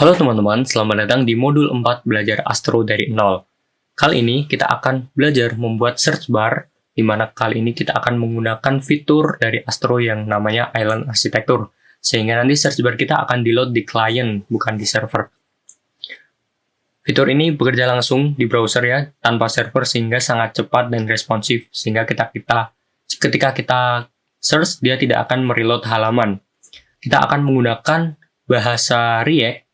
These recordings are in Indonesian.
Halo teman-teman, selamat datang di modul 4 belajar Astro dari nol. Kali ini kita akan belajar membuat search bar, di mana kali ini kita akan menggunakan fitur dari Astro yang namanya Island Architecture, sehingga nanti search bar kita akan di-load di client, bukan di server. Fitur ini bekerja langsung di browser ya, tanpa server sehingga sangat cepat dan responsif, sehingga ketika kita search, dia tidak akan mereload halaman. Kita akan menggunakan bahasa React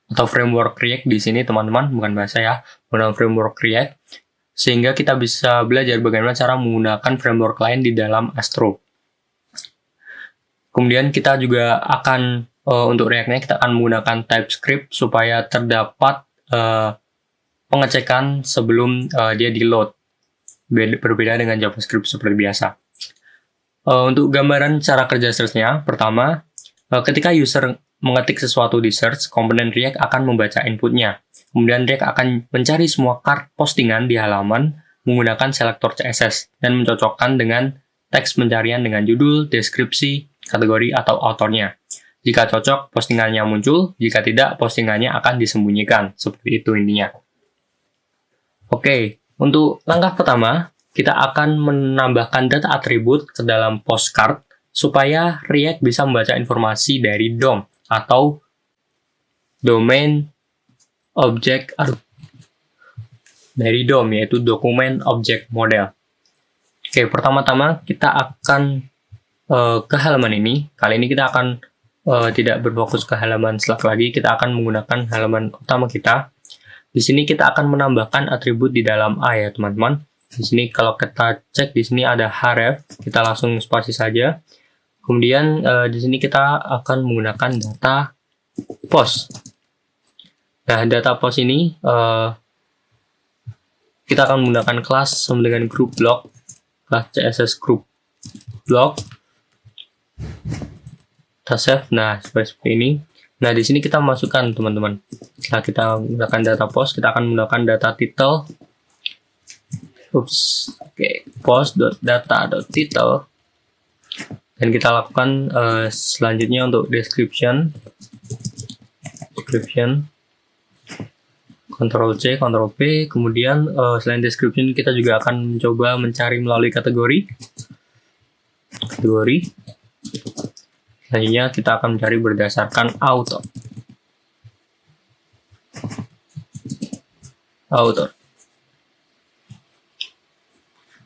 atau framework React di sini teman-teman, bukan bahasa ya, menggunakan framework React, sehingga kita bisa belajar bagaimana cara menggunakan framework lain di dalam Astro. Kemudian kita juga akan, untuk React-nya kita akan menggunakan TypeScript supaya terdapat pengecekan sebelum dia di-load, berbeda dengan JavaScript seperti biasa. Untuk gambaran cara kerja search-nya, pertama, ketika user mengetik sesuatu di search, komponen React akan membaca inputnya. Kemudian React akan mencari semua card postingan di halaman menggunakan selektor CSS dan mencocokkan dengan teks pencarian dengan judul, deskripsi, kategori, atau autornya. Jika cocok, postingannya muncul. Jika tidak, postingannya akan disembunyikan. Seperti itu intinya. Oke, untuk langkah pertama, kita akan menambahkan data atribut ke dalam postcard supaya React bisa membaca informasi dari DOM atau domain object dari DOM, yaitu dokumen object model. Oke, pertama-tama kita akan ke halaman ini. Kali ini kita akan tidak berfokus ke halaman Slack lagi, kita akan menggunakan halaman utama kita. Di sini kita akan menambahkan atribut di dalam A ya teman-teman. Di sini kalau kita cek di sini ada href, kita langsung spasi saja. Kemudian di sini kita akan menggunakan data post. Nah, data post ini kita akan menggunakan kelas sama dengan group block, kelas CSS group block. Kita save. Nah, seperti ini. Nah, di sini kita masukkan teman-teman. Setelah kita menggunakan data post, kita akan menggunakan data title. Post.data.title. Dan kita lakukan selanjutnya untuk description, Ctrl C, Ctrl V, kemudian selain description kita juga akan mencoba mencari melalui kategori. Selanjutnya kita akan mencari berdasarkan author.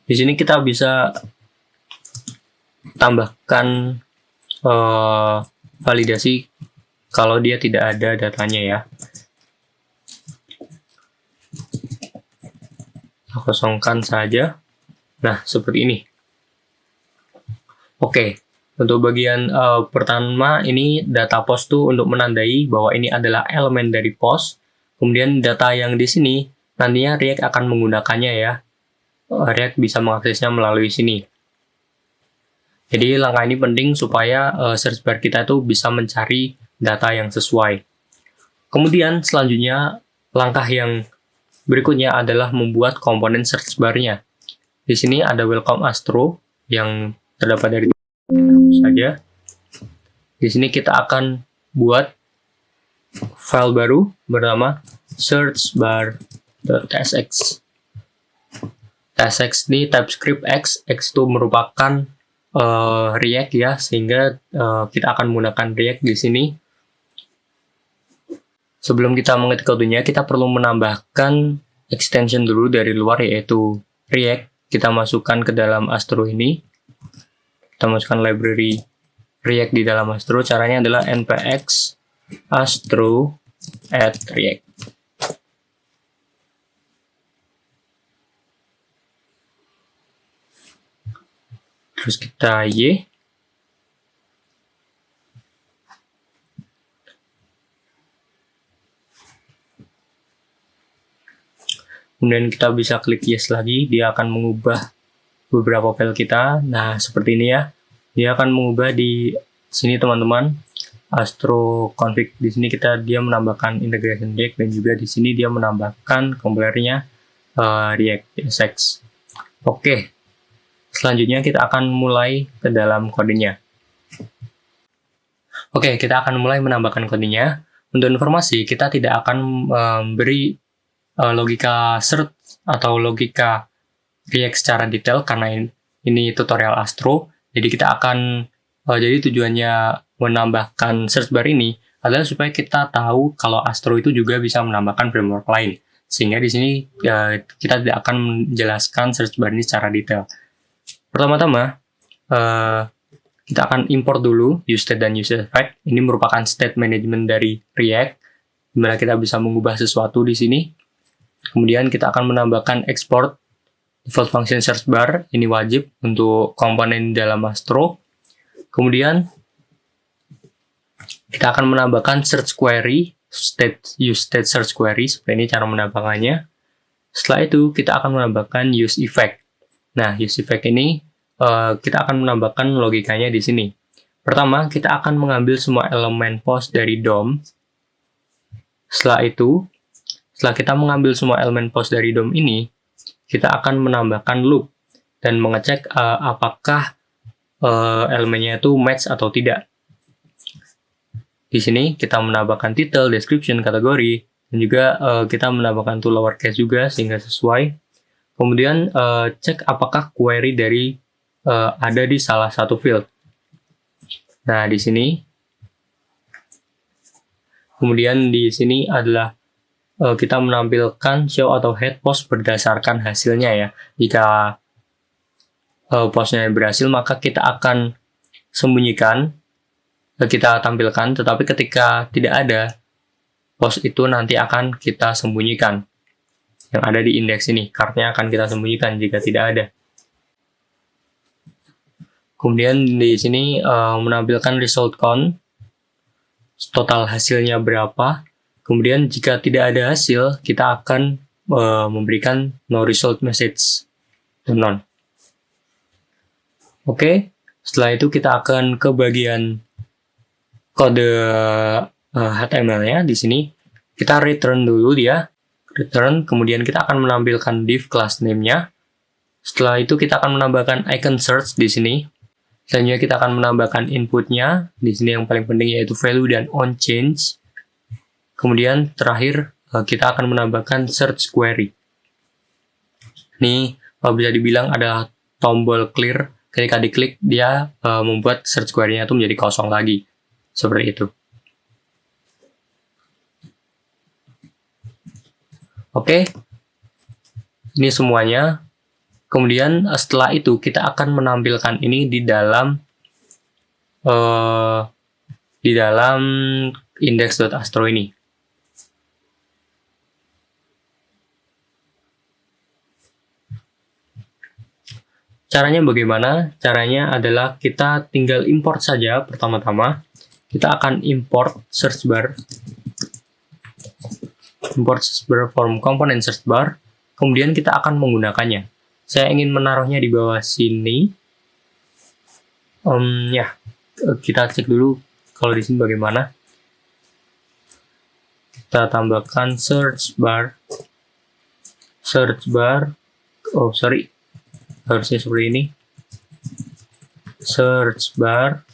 Di sini kita bisa tambahkan validasi kalau dia tidak ada datanya ya. Kosongkan saja. Nah, seperti ini. Oke, untuk bagian pertama ini data post tuh untuk menandai bahwa ini adalah elemen dari post. Kemudian data yang di sini nantinya React akan menggunakannya ya. React bisa mengaksesnya melalui sini. Jadi langkah ini penting supaya search bar kita itu bisa mencari data yang sesuai. Kemudian selanjutnya langkah yang berikutnya adalah membuat komponen search bar-nya. Di sini ada welcome Astro yang terdapat dari saja. Di sini kita akan buat file baru bernama searchbar.tsx. tsx ini TypeScript X itu merupakan React ya, sehingga kita akan menggunakan React di sini. Sebelum kita mengetik kodenya, kita perlu menambahkan extension dulu dari luar, yaitu React. Kita masukkan ke dalam Astro ini. Kita masukkan library React di dalam Astro. Caranya adalah npx astro add react. Terus kita Y. Kemudian kita bisa klik yes lagi, dia akan mengubah beberapa file kita. Nah, seperti ini ya. Dia akan mengubah di sini teman-teman. Astro config di sini dia menambahkan integration React, dan juga di sini dia menambahkan kompilernya React JSX. Oke. Selanjutnya kita akan mulai ke dalam kodenya. Oke, kita akan mulai menambahkan kodenya. untuk informasi, kita tidak akan memberi logika search atau logika React secara detail karena ini tutorial Astro. Jadi kita akan jadi tujuannya menambahkan search bar ini adalah supaya kita tahu kalau Astro itu juga bisa menambahkan framework lain. Sehingga di sini kita tidak akan menjelaskan search bar ini secara detail. Pertama-tama kita akan import dulu useState dan useEffect. Ini merupakan state management dari React, di mana kita bisa mengubah sesuatu di sini. Kemudian kita akan menambahkan export default function search bar, ini wajib untuk komponen dalam Astro. Kemudian kita akan menambahkan search query, useState search query, seperti ini cara menambahkannya. Setelah itu kita akan menambahkan useEffect. Nah, useEffect ini kita akan menambahkan logikanya di sini. Pertama, kita akan mengambil semua elemen post dari DOM. Setelah kita mengambil semua elemen post dari DOM ini, kita akan menambahkan loop dan mengecek apakah elemennya itu match atau tidak. Di sini kita menambahkan title, description, kategori, dan juga kita menambahkan to lowercase juga sehingga sesuai. Kemudian cek apakah query dari ada di salah satu field. Nah, di sini. Kemudian di sini adalah kita menampilkan show atau head post berdasarkan hasilnya ya. Jika postnya berhasil, maka kita akan sembunyikan, kita tampilkan, tetapi ketika tidak ada, post itu nanti akan kita sembunyikan. Yang ada di indeks ini, card-nya akan kita sembunyikan jika tidak ada. Kemudian di sini menampilkan result count, total hasilnya berapa. Kemudian jika tidak ada hasil, kita akan memberikan no result message to none. Oke, setelah itu kita akan ke bagian kode HTML-nya. Di sini kita return dulu dia, return. Kemudian kita akan menampilkan div class name-nya. Setelah itu kita akan menambahkan icon search di sini. Selanjutnya kita akan menambahkan inputnya. Di sini yang paling penting yaitu value dan onChange. Kemudian terakhir kita akan menambahkan search query. Ini bisa dibilang adalah tombol clear. Ketika diklik dia membuat search query-nya itu menjadi kosong lagi. Seperti itu. Oke. Ini semuanya. Kemudian setelah itu kita akan menampilkan ini di dalam index.astro ini. Caranya bagaimana? Caranya adalah kita tinggal import saja. Pertama-tama kita akan import search bar. Import search bar from component search bar. Kemudian kita akan menggunakannya. Saya ingin menaruhnya di bawah sini. Kita cek dulu kalau di sini bagaimana. Kita tambahkan search bar. Harusnya seperti ini. Search bar.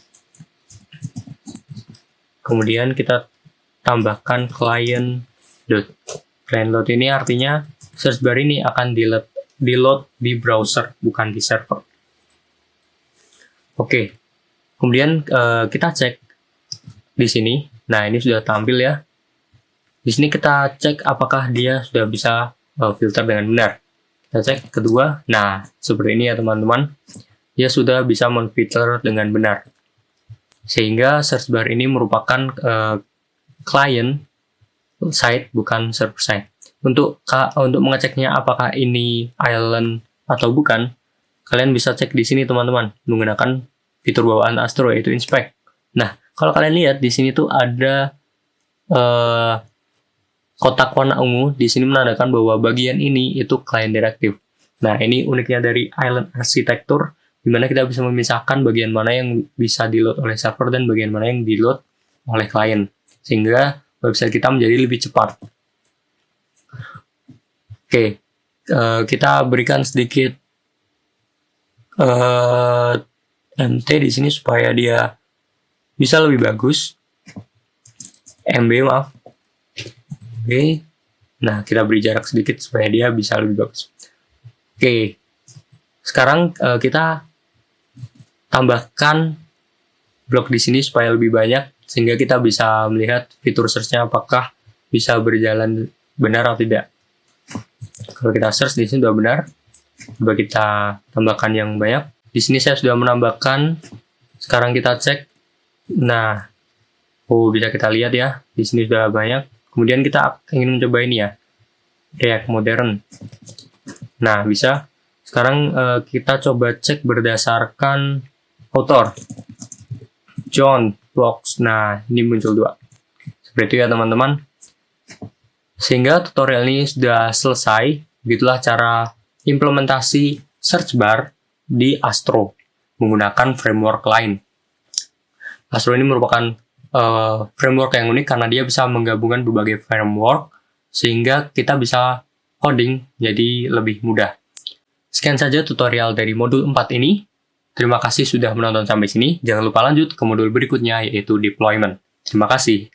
Kemudian kita tambahkan client load. Client load ini artinya search bar ini akan di-load di browser, bukan di server. Oke. Kemudian kita cek di sini. Nah, ini sudah tampil ya. Di sini kita cek apakah dia sudah bisa filter dengan benar. Kita cek kedua. Nah, seperti ini ya teman-teman. Dia sudah bisa menfilter dengan benar. Sehingga search bar ini merupakan client side, bukan server side. Untuk mengeceknya apakah ini island atau bukan, kalian bisa cek di sini teman-teman menggunakan fitur bawaan Astro yaitu inspect. Nah, kalau kalian lihat di sini tuh ada kotak warna ungu. Di sini menandakan bahwa bagian ini itu client directive. Nah, ini uniknya dari island architecture, di mana kita bisa memisahkan bagian mana yang bisa di-load oleh server dan bagian mana yang di-load oleh client, sehingga website kita menjadi lebih cepat. Oke, kita berikan sedikit MT di sini supaya dia bisa lebih bagus. MB maaf. Oke. Nah, kita beri jarak sedikit supaya dia bisa lebih bagus. Oke. Sekarang kita tambahkan blok di sini supaya lebih banyak, sehingga kita bisa melihat fitur search-nya apakah bisa berjalan benar atau tidak. Kalau kita search di sini sudah benar, coba kita tambahkan yang banyak. Di sini saya sudah menambahkan. Sekarang kita cek. Nah, bisa kita lihat ya, di sini sudah banyak. Kemudian kita ingin mencoba ini ya, React Modern. Nah, bisa. Sekarang kita coba cek berdasarkan author. John Blocks. Nah, ini muncul 2. Seperti itu ya teman-teman. Sehingga tutorial ini sudah selesai. Begitulah cara implementasi search bar di Astro menggunakan framework lain. Astro ini merupakan framework yang unik karena dia bisa menggabungkan berbagai framework sehingga kita bisa coding jadi lebih mudah. Sekian saja tutorial dari modul 4 ini. Terima kasih sudah menonton sampai sini. Jangan lupa lanjut ke modul berikutnya, yaitu deployment. Terima kasih.